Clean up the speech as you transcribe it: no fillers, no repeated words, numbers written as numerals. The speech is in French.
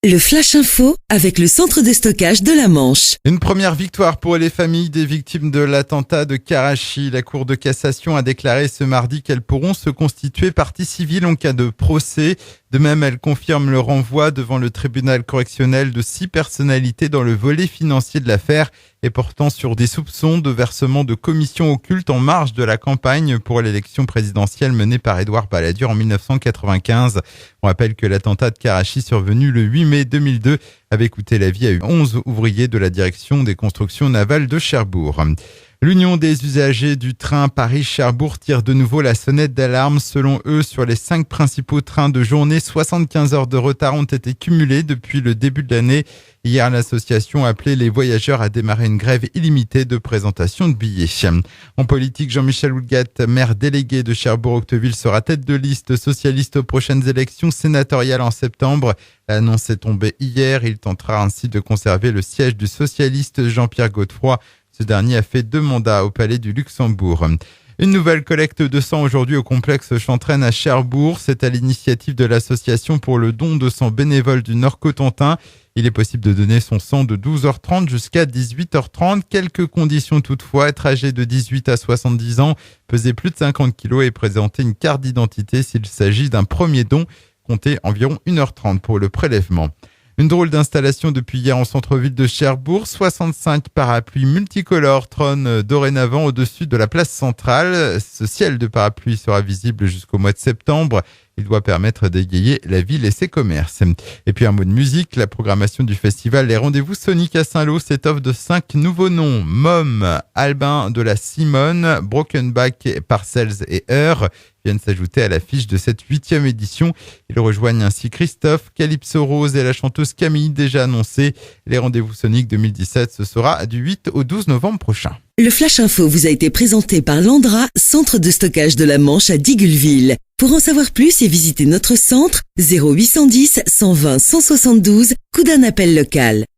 Le Flash Info avec le centre de stockage de la Manche. Une première victoire pour les familles des victimes de l'attentat de Karachi. La Cour de cassation a déclaré ce mardi qu'elles pourront se constituer partie civile en cas de procès. De même, elle confirme le renvoi devant le tribunal correctionnel de 6 personnalités dans le volet financier de l'affaire et portant sur des soupçons de versement de commissions occultes en marge de la campagne pour l'élection présidentielle menée par Édouard Balladur en 1995. On rappelle que l'attentat de Karachi survenu le 8 mai 2002 avait coûté la vie à 11 ouvriers de la direction des constructions navales de Cherbourg. L'Union des usagers du train Paris-Cherbourg tire de nouveau la sonnette d'alarme. Selon eux, sur les 5 principaux trains de journée, 75 heures de retard ont été cumulées depuis le début de l'année. Hier, l'association a appelé les voyageurs à démarrer une grève illimitée de présentation de billets. En politique, Jean-Michel Houllegatte, maire délégué de Cherbourg-Octeville, sera tête de liste socialiste aux prochaines élections sénatoriales en septembre. L'annonce est tombée hier. Il tentera ainsi de conserver le siège du socialiste Jean-Pierre Godefroy. Ce dernier a fait 2 mandats au Palais du Luxembourg. Une nouvelle collecte de sang aujourd'hui au complexe Chantraine à Cherbourg. C'est à l'initiative de l'association pour le don de sang bénévole du Nord-Cotentin. Il est possible de donner son sang de 12h30 jusqu'à 18h30. Quelques conditions toutefois, être âgé de 18 à 70 ans, peser plus de 50 kg et présenter une carte d'identité s'il s'agit d'un premier don. Comptez environ 1h30 pour le prélèvement. Une drôle d'installation depuis hier en centre-ville de Cherbourg. 65 parapluies multicolores trônent dorénavant au-dessus de la place centrale. Ce ciel de parapluies sera visible jusqu'au mois de septembre. Il doit permettre d'égayer la ville et ses commerces. Et puis un mot de musique, la programmation du festival Les Rendez-vous Soniques à Saint-Lô s'étoffe de 5 nouveaux noms. Mom, Albin de la Simone, Brokenback, Parcells et Heure viennent s'ajouter à l'affiche de cette 8e édition. Ils rejoignent ainsi Christophe, Calypso Rose et la chanteuse Camille déjà annoncés. Les Rendez-vous Soniques 2017, ce sera du 8 au 12 novembre prochain. Le Flash Info vous a été présenté par Landra, centre de stockage de la Manche à Digueulville. Pour en savoir plus et visiter notre centre, 0810 120 172, coup d'un appel local.